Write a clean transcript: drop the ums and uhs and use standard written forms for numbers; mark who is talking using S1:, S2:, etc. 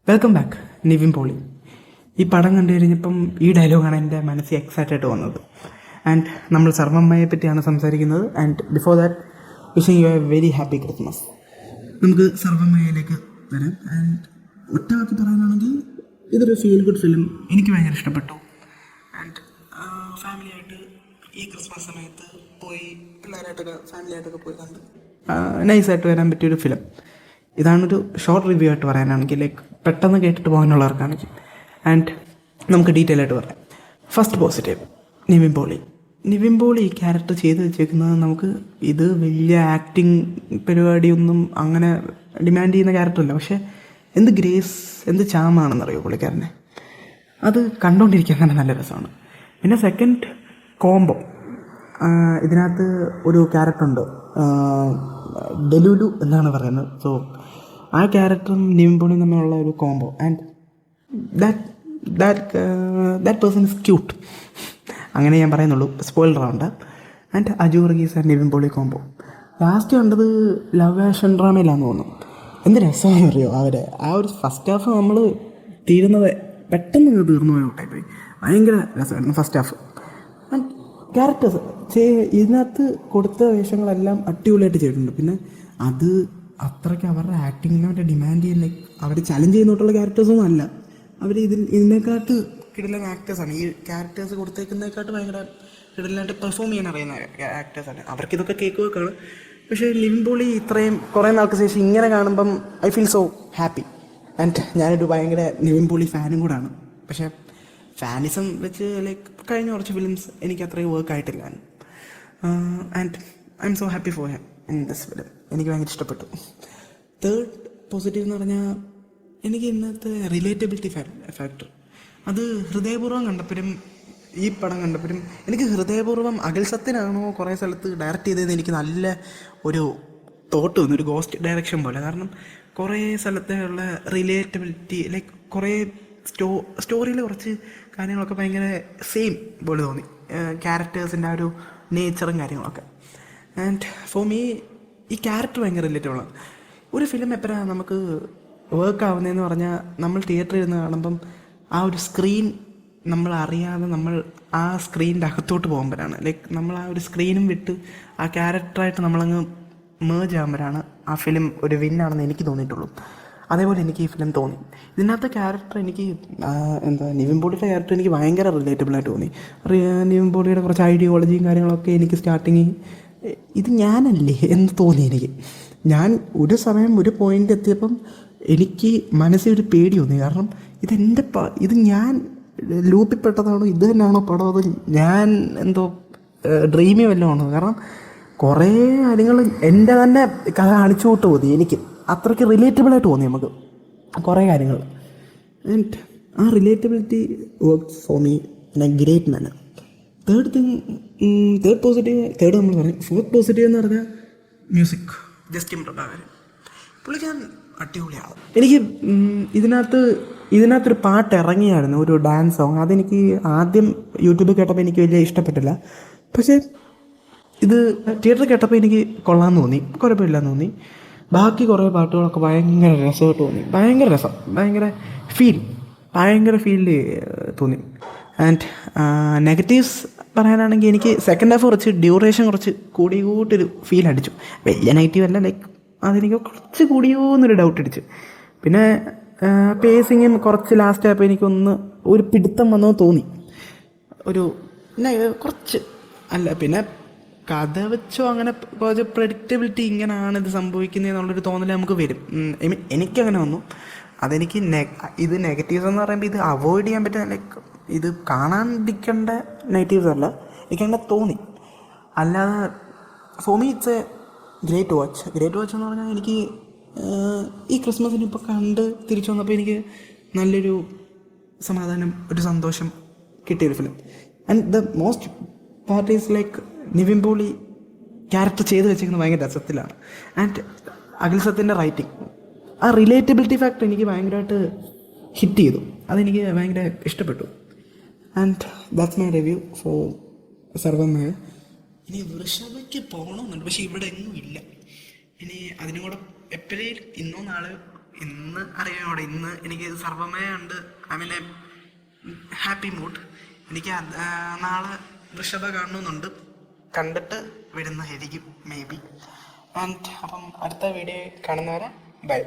S1: Welcome back. Nivin Pauly. ഈ പടം കണ്ടു കഴിഞ്ഞപ്പം ഈ ഡയലോഗാണ് എൻ്റെ മനസ്സിൽ എക്സൈറ്റായിട്ട് വന്നത്. ആൻഡ് നമ്മൾ സർവമ്മയെ പറ്റിയാണ് സംസാരിക്കുന്നത്. And before that wishing you A very happy Christmas. നമുക്ക് സർവമ്മയിലേക്ക് വരാം. ആൻഡ് ഒറ്റവാക്കി പറയാനാണെങ്കിൽ ഇതൊരു ഫീൽ ഗുഡ് ഫിലിം. എനിക്ക് ഭയങ്കര ഇഷ്ടപ്പെട്ടു. ആൻഡ് ഫാമിലിയായിട്ട് ഈ ക്രിസ്മസ് സമയത്ത് പോയി പിള്ളേരായിട്ടൊക്കെ ഫാമിലിയായിട്ടൊക്കെ പോയി കണ്ട് നൈസായിട്ട് വരാൻ പറ്റിയൊരു ഫിലിം. ഇതാണൊരു ഷോർട്ട് റിവ്യൂ ആയിട്ട് പറയാനാണെങ്കിൽ, ലൈക്ക് പെട്ടെന്ന് കേട്ടിട്ട് പോകാനുള്ളവർക്കാണെങ്കിൽ. ആൻഡ് നമുക്ക് ഡീറ്റെയിൽ ആയിട്ട് പറയാം. ഫസ്റ്റ് പോസിറ്റീവ്, നിവിൻ പോളി ഈ ക്യാരക്ടർ ചെയ്ത് വെച്ചേക്കുന്നത് നമുക്ക് ഇത് വലിയ ആക്ടിങ് പരിപാടിയൊന്നും അങ്ങനെ ഡിമാൻഡ് ചെയ്യുന്ന ക്യാരക്ടറല്ല. പക്ഷേ എന്ത് ഗ്രേസ്, എന്ത് ചാമാണെന്നറിയോ പുള്ളിക്കാരനെ. അത് കണ്ടുകൊണ്ടിരിക്കാൻ തന്നെ നല്ല രസമാണ്. പിന്നെ സെക്കൻഡ് കോംബോ, ഇതിനകത്ത് ഒരു ക്യാരക്ടറുണ്ട്, ഡെലുലു എന്നാണ് പറയുന്നത്. സോ ആ ക്യാരക്ടറും നിവിൻ പോളിയും തമ്മിലുള്ള ഒരു combo. And that person is cute. അങ്ങനെ ഞാൻ പറയുന്നുള്ളൂ, സ്പോയിലർ ആവണ്ട. And Aju Varghese and Nivin Pauly combo. Last കണ്ടത് ലവ് ആക്ഷൻ ഡ്രാമയിലാണെന്ന് തോന്നുന്നു. എന്ത് രസമാണെന്ന് അറിയോ അവരെ. ആ ഒരു ഫസ്റ്റ് ഹാഫ് നമ്മൾ തീരുന്നത് പെട്ടെന്ന് തീർന്നു പോയി. ഭയങ്കര രസമായിരുന്നു ഫസ്റ്റ് ഹാഫ്. ആൻഡ് ക്യാരക്ടേഴ്സ് ഇതിനകത്ത് കൊടുത്ത വേഷങ്ങളെല്ലാം അടിപൊളിയായിട്ട് ചെയ്തിട്ടുണ്ട്. പിന്നെ അത് അത്രയ്ക്ക് അവരുടെ ആക്ടിങ്ങിനെ അവരുടെ ഡിമാൻഡ് ചെയ്യുന്ന, അവർ ചലഞ്ച് ചെയ്യുന്നോട്ടുള്ള ക്യാരക്ടേഴ്സൊന്നും അല്ല. അവർ ഇതിനെക്കാട്ട് കിടിലൻ ആക്ടേഴ്സാണ്. ഈ ക്യാരക്ടേഴ്സ് കൊടുത്തേക്കുന്നതിനെക്കാട്ട് ഭയങ്കര കിടിലായിട്ട് പെർഫോം ചെയ്യാൻ അറിയുന്ന ആക്ടേഴ്സാണ്. അവർക്കിതൊക്കെ കേക്ക് വെക്കാണ്. പക്ഷേ നിവിൻ പോളി ഇത്രയും കുറേ നാൾക്ക് ശേഷം ഇങ്ങനെ കാണുമ്പം I feel so happy. And ഞാനൊരു ഭയങ്കര നിവിൻ പോളി ഫാനും കൂടാണ്. പക്ഷേ ഫാനിസം വെച്ച് ലൈക്ക് കഴിഞ്ഞ കുറച്ച് ഫിലിംസ് എനിക്ക് അത്രയും വർക്ക് ആയിട്ടില്ല. And I M so happy for him in this film. എനിക്ക് ഭയങ്കര ഇഷ്ടപ്പെട്ടു. തേർഡ് പോസിറ്റീവ് എന്ന് പറഞ്ഞാൽ എനിക്ക് ഇന്നത്തെ റിലേറ്റബിലിറ്റി ഫാക്ടർ. അത് ഹൃദയപൂർവ്വം കണ്ടപ്പോഴും ഈ പടം കണ്ടപ്പോഴും എനിക്ക് ഹൃദയപൂർവ്വം അഖിൽ സത്യനാണോ കുറേ സ്ഥലത്ത് ഡയറക്റ്റ് ചെയ്തതെന്ന് എനിക്ക് നല്ല ഒരു തോട്ട് വന്നു, ഒരു ഗോസ്റ്റ് ഡയറക്ഷൻ പോലെ. കാരണം കുറേ സ്ഥലത്തുള്ള റിലേറ്റബിലിറ്റി, ലൈക്ക് കുറേ സ്റ്റോറിയിൽ കുറച്ച് കാര്യങ്ങളൊക്കെ ഭയങ്കര സെയിം പോലെ തോന്നി, ക്യാരക്ടേഴ്സിൻ്റെ ആ ഒരു നേച്ചറും കാര്യങ്ങളൊക്കെ. ആൻഡ് ഫോർ മീ ഈ ക്യാരക്ടർ ഭയങ്കര റിലേറ്റബിളാണ്. ഒരു ഫിലിം എപ്പോഴാണ് നമുക്ക് വർക്ക് ആവുന്നതെന്ന് പറഞ്ഞാൽ നമ്മൾ തിയേറ്ററിൽ ഇരുന്ന് കാണുമ്പം ആ ഒരു സ്ക്രീൻ നമ്മൾ അറിയാതെ നമ്മൾ ആ സ്ക്രീനിൻ്റെ അകത്തോട്ട് പോകുമ്പോഴാണ്, ലൈക്ക് നമ്മൾ ആ ഒരു സ്ക്രീനും വിട്ട് ആ ക്യാരക്ടറായിട്ട് നമ്മളങ്ങ് മേജ് ആകുമ്പോഴാണ് ആ ഫിലിം ഒരു വിന്നാണെന്ന് എനിക്ക് തോന്നിയിട്ടുള്ളൂ. അതേപോലെ എനിക്ക് ഈ ഫിലിം തോന്നി. ഇതിനകത്തെ ക്യാരക്ടർ എനിക്ക് നിവിൻ പോളിയുടെ ക്യാരക്ടർ എനിക്ക് ഭയങ്കര റിലേറ്റബിളായിട്ട് തോന്നി. നിവിൻ പോളിയുടെ കുറച്ച് ഐഡിയോളജിയും കാര്യങ്ങളൊക്കെ എനിക്ക് സ്റ്റാർട്ടിങ് ഇത് ഞാനല്ലേ എന്ന് തോന്നി എനിക്ക്. ഞാൻ ഒരു സമയം ഒരു പോയിന്റ് എത്തിയപ്പം എനിക്ക് മനസ്സിൽ ഒരു പേടി തോന്നി. കാരണം ഇത് ഞാൻ ലൂപ്പിൽപ്പെട്ടതാണോ, ഇത് തന്നെയാണോ പടം, അത് ഞാൻ എന്തോ ഡ്രീമി വല്ലതും ആണോ? കാരണം കുറേ കാര്യങ്ങൾ എൻ്റെ തന്നെ കഥ കാണിച്ചു കൂട്ട് തോന്നി എനിക്ക്. അത്രയ്ക്ക് റിലേറ്റബിളായിട്ട് തോന്നി നമുക്ക് കുറേ കാര്യങ്ങൾ. ആൻഡ് ആ relatability work for me in a great manner. Third positive നമ്മൾ പറയും. ഫോർത്ത് പോസിറ്റീവ് എന്ന് പറഞ്ഞാൽ മ്യൂസിക്. ജസ്റ്റിൻ പ്രഭാകരൻ പുള്ളിക്കാൻ അടിപൊളിയാണ്. എനിക്ക് ഇതിനകത്തൊരു പാട്ട് ഇറങ്ങിയായിരുന്നു, ഒരു ഡാൻസ് സോങ്. അതെനിക്ക് ആദ്യം യൂട്യൂബിൽ കേട്ടപ്പോൾ എനിക്ക് വലിയ ഇഷ്ടപ്പെട്ടില്ല. പക്ഷേ ഇത് തിയേറ്ററിൽ കേട്ടപ്പോൾ എനിക്ക് കൊള്ളാമെന്ന് തോന്നി, കുഴപ്പമില്ലെന്ന് തോന്നി. ബാക്കി കുറേ പാട്ടുകളൊക്കെ ഭയങ്കര രസമായിട്ട് തോന്നി. ഭയങ്കര രസം, ഭയങ്കര ഫീൽ തോന്നി. ആൻഡ് നെഗറ്റീവ്സ് പറയാനാണെങ്കിൽ എനിക്ക് സെക്കൻഡ് ഹാഫ് കുറച്ച് ഡ്യൂറേഷൻ കുറച്ച് കൂട്ടിയൊരു ഫീൽ അടിച്ചു. വലിയ നെഗറ്റീവ് അല്ല, ലൈക്ക് അതെനിക്ക് കുറച്ച് കൂടിയോ എന്നൊരു ഡൗട്ട് അടിച്ചു. പിന്നെ പേസിങ്ങും കുറച്ച് ലാസ്റ്റ് ആയപ്പോൾ എനിക്കൊന്ന് ഒരു പിടുത്തം വന്നോ തോന്നി. കുറച്ച് അല്ല, പിന്നെ കഥ വെച്ചോ അങ്ങനെ കുറച്ച് പ്രെഡിക്റ്റബിലിറ്റി, ഇങ്ങനെയാണ് ഇത് സംഭവിക്കുന്നത് എന്നുള്ളൊരു തോന്നൽ നമുക്ക് വരും. എനിക്കങ്ങനെ വന്നു. അതെനിക്ക് ഇത് നെഗറ്റീവ്സ് എന്ന് പറയുമ്പോൾ ഇത് അവോയ്ഡ് ചെയ്യാൻ പറ്റുന്ന, ലൈക്ക് ഇത് കാണാണ്ടിരിക്കേണ്ട നെഗറ്റീവ്സ് അല്ല, എനിക്കങ്ങനെ തോന്നി. അല്ലാതെ for me it's A great watch എന്ന് പറഞ്ഞാൽ എനിക്ക് ഈ ക്രിസ്മസിന് ഇപ്പോൾ കണ്ട് തിരിച്ചു വന്നപ്പോൾ എനിക്ക് നല്ലൊരു സമാധാനം, ഒരു സന്തോഷം കിട്ടിയൊരു film. And the most part is like Nivin Pauly character ചെയ്ത് വെച്ചിരിക്കുന്നത് ഭയങ്കര രസത്തിലാണ്. ആൻഡ് അഖിൽ സത്യൻ്റെ റൈറ്റിംഗ്, ആ റിലേറ്റബിലിറ്റി ഫാക്ടർ എനിക്ക് ഭയങ്കരമായിട്ട് ഹിറ്റ് ചെയ്തു. അതെനിക്ക് ഭയങ്കര ഇഷ്ടപ്പെട്ടു. And that's my review for Sarvamma. ഇനി വൃഷഭയ്ക്ക് പോകണമെന്നുണ്ട്, പക്ഷെ ഇവിടെ എങ്ങും ഇല്ല. ഇനി അതിനും കൂടെ എപ്പോഴേലും ഇന്നോ നാളെ ഇന്ന് അറിയാമോടെ, ഇന്ന് എനിക്ക് സർവമയ ഉണ്ട്. I mean happy mood. എനിക്ക് നാളെ വൃഷഭ കാണണമെന്നുണ്ട്. കണ്ടിട്ട് വിടുന്നതായിരിക്കും മേ ബി. ആൻഡ് അപ്പം അടുത്ത വീഡിയോ കാണുന്നവരെ ബൈ.